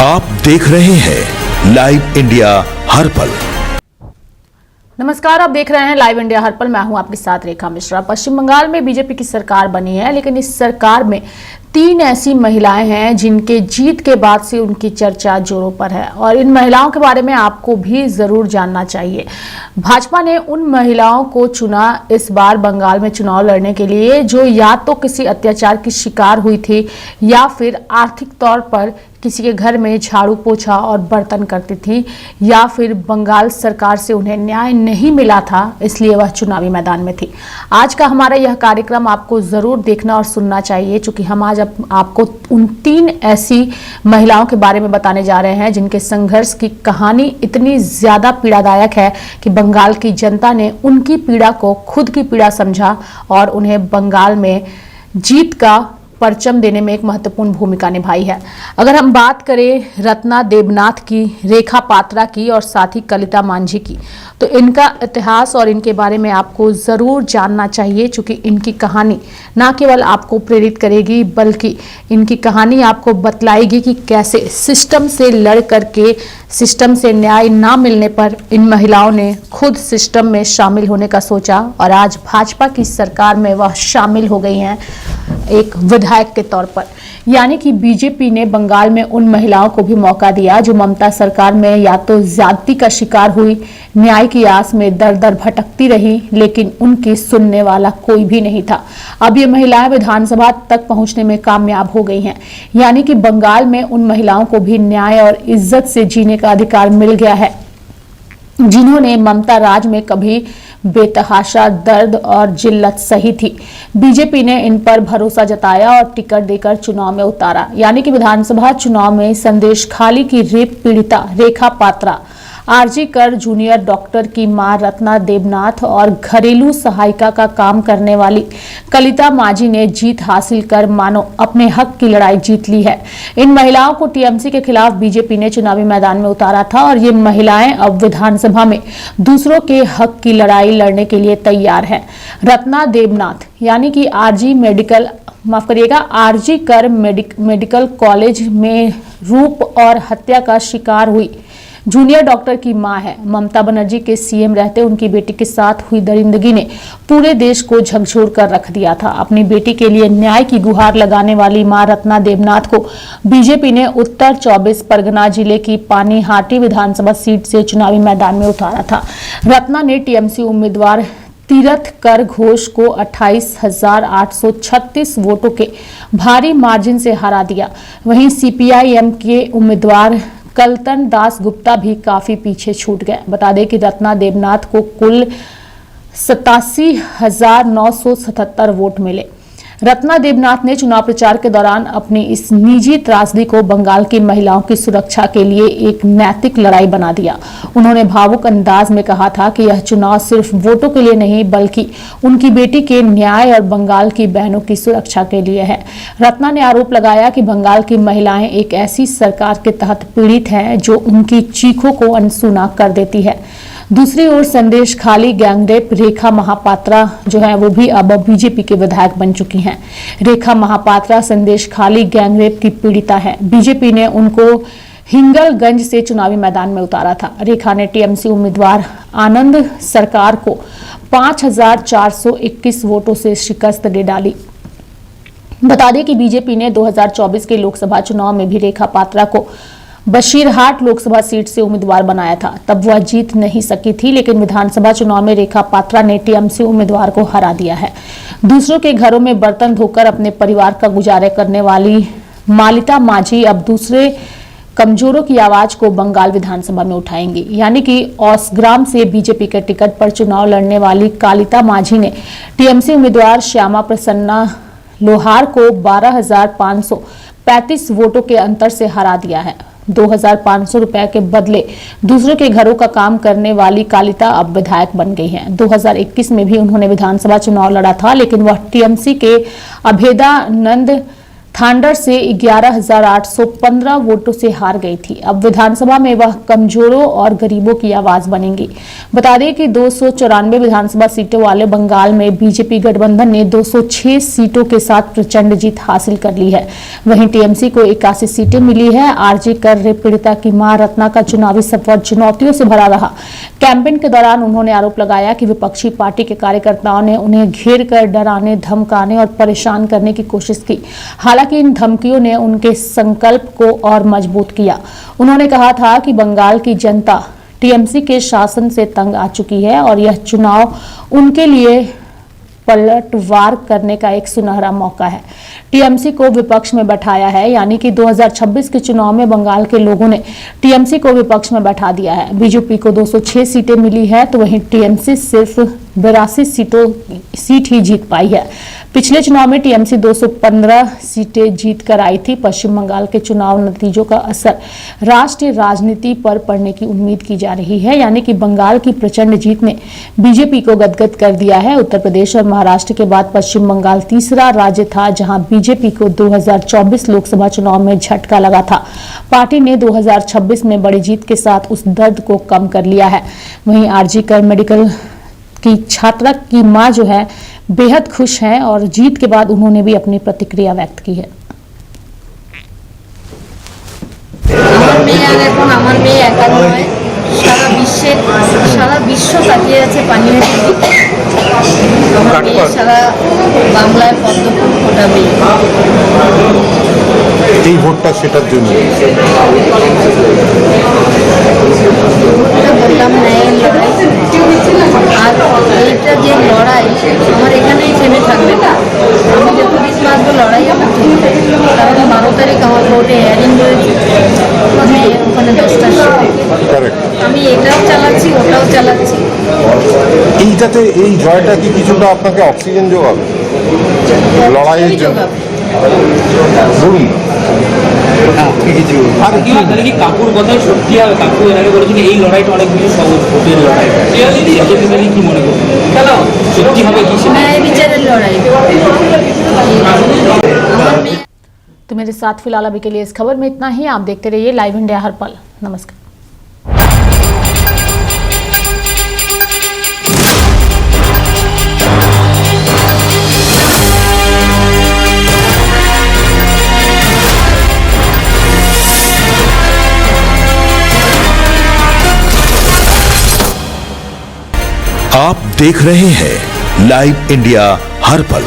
आप देख रहे हैं लाइव इंडिया हर पल। नमस्कार, आप देख रहे हैं लाइव इंडिया हर पल। मैं हूं आपके साथ रेखा मिश्रा। पश्चिम बंगाल में बीजेपी की सरकार बनी है, लेकिन इस सरकार में 3 ऐसी महिलाएं हैं जिनके जीत के बाद से उनकी चर्चा जोरों पर है और इन महिलाओं के बारे में आपको भी जरूर जानना चाहिए। भाजपा ने उन महिलाओं को चुना इस बार बंगाल में चुनाव लड़ने के लिए जो या तो किसी अत्याचार की शिकार हुई थी या फिर आर्थिक तौर पर किसी के घर में झाड़ू पोछा और बर्तन करती थी, या फिर बंगाल सरकार से उन्हें न्याय नहीं मिला था इसलिए वह चुनावी मैदान में थी। आज का हमारा यह कार्यक्रम आपको जरूर देखना और सुनना चाहिए, क्योंकि हम आज आपको उन 3 ऐसी महिलाओं के बारे में बताने जा रहे हैं जिनके संघर्ष की कहानी इतनी ज्यादा पीड़ादायक है कि बंगाल की जनता ने उनकी पीड़ा को खुद की पीड़ा समझा और उन्हें बंगाल में जीत का परचम देने में एक महत्वपूर्ण भूमिका निभाई है। अगर हम बात करें रत्ना देबनाथ की, रेखा पात्रा की और साथ ही कलिता मांझी की, तो इनका इतिहास और इनके बारे में आपको जरूर जानना चाहिए, क्योंकि इनकी कहानी ना केवल आपको प्रेरित करेगी बल्कि इनकी कहानी आपको बतलाएगी कि कैसे सिस्टम से लड़ करके सिस्टम से न्याय ना मिलने पर इन महिलाओं ने खुद सिस्टम में शामिल होने का सोचा और आज भाजपा की सरकार में वह शामिल हो गई हैं एक विधायक के तौर पर। यानी कि बीजेपी ने बंगाल में उन महिलाओं को भी मौका दिया जो ममता सरकार में या तो ज्यादती का शिकार हुई, न्याय की आस में दर दर भटकती रही, लेकिन उनकी सुनने वाला कोई भी नहीं था। अब ये महिलाएं विधानसभा तक पहुंचने में कामयाब हो गई हैं। यानी कि बंगाल में उन महिलाओं को भी न्याय और इज्जत से जीने का अधिकार मिल गया है, जिन्होंने ममता राज में कभी बेतहाशा दर्द और जिल्लत सही थी। बीजेपी ने इन पर भरोसा जताया और टिकट देकर चुनाव में उतारा। यानी कि विधानसभा चुनाव में संदेश खाली की रेप पीड़िता रेखा पात्रा, आरजी कर जूनियर डॉक्टर की मां रत्ना देबनाथ और घरेलू सहायिका का काम करने वाली कलिता मांझी ने जीत हासिल कर मानो अपने हक की लड़ाई जीत ली है। इन महिलाओं को टीएमसी के खिलाफ बीजेपी ने चुनावी मैदान में उतारा था और ये महिलाएं अब विधानसभा में दूसरों के हक की लड़ाई लड़ने के लिए तैयार हैं। रत्ना देबनाथ यानी कि आरजी कर मेडिकल कॉलेज में रूप और हत्या का शिकार हुई जूनियर डॉक्टर की मां है। ममता बनर्जी के सीएम रहते उनकी बेटी के साथ हुई दरिंदगी ने पूरे देश को झकझोर कर रख दिया था। अपनी बेटी के लिए न्याय की गुहार लगाने वाली मां रत्ना देबनाथ को बीजेपी ने उत्तर 24 परगना जिले की पानीहाटी विधानसभा सीट से चुनावी मैदान में उतारा था। रत्ना ने टीएमसी उम्मीदवार तीरथ कर घोष को 28,836 वोटों के भारी मार्जिन से हरा दिया। वहीं सीपीआईएम के उम्मीदवार कलतन दास गुप्ता भी काफी पीछे छूट गए। बता दें कि रत्ना देबनाथ को कुल 87,977 वोट मिले। रत्ना देबनाथ ने चुनाव प्रचार के दौरान अपनी इस निजी त्रासदी को बंगाल की महिलाओं की सुरक्षा के लिए एक नैतिक लड़ाई बना दिया। उन्होंने भावुक अंदाज में कहा था कि यह चुनाव सिर्फ वोटों के लिए नहीं बल्कि उनकी बेटी के न्याय और बंगाल की बहनों की सुरक्षा के लिए है। रत्ना ने आरोप लगाया कि बंगाल की महिलाएं एक ऐसी सरकार के तहत पीड़ित हैं जो उनकी चीखों को अनसुना कर देती है। दूसरी ओर संदेश खाली गैंगरेप रेखा महापात्रा जो है वो भी अब बीजेपी के विधायक बन चुकी हैं। रेखा महापात्रा संदेश खाली गैंगरेप की पीड़िता है। बीजेपी ने उनको हिंगलगंज से चुनावी मैदान में उतारा था। रेखा ने टीएमसी उम्मीदवार आनंद सरकार को 5,421 वोटों से शिकस्त दे डाली। बता दें कि बीजेपी ने 2024 के लोकसभा चुनाव में भी रेखा पात्रा को बशीरहाट लोकसभा सीट से उम्मीदवार बनाया था। तब वह जीत नहीं सकी थी, लेकिन विधानसभा चुनाव में रेखा पात्रा ने टीएमसी उम्मीदवार को हरा दिया है। दूसरों के घरों में बर्तन धोकर अपने परिवार का गुजारा करने वाली मालिता मांझी अब दूसरे कमजोरों की आवाज को बंगाल विधानसभा में उठाएंगी। यानी कि औसग्राम से बीजेपी के टिकट पर चुनाव लड़ने वाली कलिता मांझी ने टीएमसी उम्मीदवार श्यामा प्रसन्ना लोहार को 12,535 वोटों के अंतर से हरा दिया है। 2,500 रुपए के बदले दूसरों के घरों का काम करने वाली कलिता अब विधायक बन गई हैं। 2021 में भी उन्होंने विधानसभा चुनाव लड़ा था, लेकिन वह टीएमसी के अभेदानंद थांडर से 11,815 वोटों से हार गई थी। अब विधानसभा में वह कमजोरों और गरीबों की आवाज बनेंगी। बता दें कि 294 विधानसभा सीटों वाले बंगाल में बीजेपी गठबंधन ने 206 सीटों के साथ प्रचंड जीत हासिल कर ली है। वहीं टीएमसी को 81 सीटें मिली है। आरजी कर रेप पीड़िता की मां रत्ना का चुनावी सफर चुनौतियों से भरा रहा। कैंपेन के दौरान उन्होंने आरोप लगाया कि विपक्षी पार्टी के कार्यकर्ताओं ने उन्हें घेर कर डराने, धमकाने और परेशान करने की कोशिश की। हालांकि इन धमकियों ने उनके संकल्प को और मजबूत किया। उन्होंने कहा था कि बंगाल की जनता टीएमसी के शासन से तंग आ चुकी है और यह चुनाव उनके लिए पलटवार करने का एक सुनहरा मौका है। टीएमसी को विपक्ष में बैठाया है, यानी कि 2026 के चुनाव में बंगाल के लोगों ने टीएमसी को विपक्ष में बैठा दिया है। बीजेपी को 206 सीटें मिली है, तो वहीं टीएमसी सिर्फ 82 सीट ही जीत पाई है। पिछले चुनाव में टीएमसी 215 सीटें जीत कर आई थी। पश्चिम बंगाल के चुनाव नतीजों का असर राष्ट्रीय राजनीति पर पड़ने की उम्मीद की जा रही है, यानी कि बंगाल की प्रचंड जीत ने बीजेपी को गदगद कर दिया है। उत्तर प्रदेश और महाराष्ट्र के बाद पश्चिम बंगाल तीसरा राज्य था जहां बीजेपी को 2024 लोकसभा चुनाव में झटका लगा था। पार्टी ने 2026 में बड़ी जीत के साथ उस दर्द को कम कर लिया है। वहीं आरजी कर मेडिकल की छात्रा की मां जो है बेहद खुश हैं और जीत के बाद उन्होंने भी अपनी प्रतिक्रिया व्यक्त की है। আমার মেয়ে আর এখন আমার মেয়ে একা নয়, সারা বিশ্ব তাকিয়ে আছে পানিহাটির দিকে। আমার মেয়ে সারা বাংলায় পদ্মফুল ফোটাবে। এই ভোটটা সেটার জন্য বললাম ন্যায়ের লড়াই, আর এইটা যে লড়াই আমার এখানেই থেমে থাকবে না। আমি যতদিন বাঁচবো লড়াই আমার ঠিক থাকবে, কারণ 12 তারিখ আমার কোর্টে হিয়ারিং রয়েছে। আমি ওখানে 10টার সময় আমি এটাও চালাচ্ছি, ওটাও চালাচ্ছি। এইটাতে এই জয়টা কি কিছুটা আপনাকে অক্সিজেন যোগাবে লড়াইয়ের জন্য? বলুন আর কি তাহলে কি কাকুর কথাই সত্যি হবে? কাকু এর আগে বলেছেন এই লড়াইটা অনেক বেশি সহজ, ভোটের লড়াই। সেক্ষেত্রে কি মনে করছেন সত্যি হবে কি? ন্যায় বিচারের লড়াই। तो मेरे साथ फिलहाल अभी के लिए इस खबर में इतना ही। आप देखते रहिए लाइव इंडिया हर पल। नमस्कार। आप देख रहे हैं लाइव इंडिया हर पल।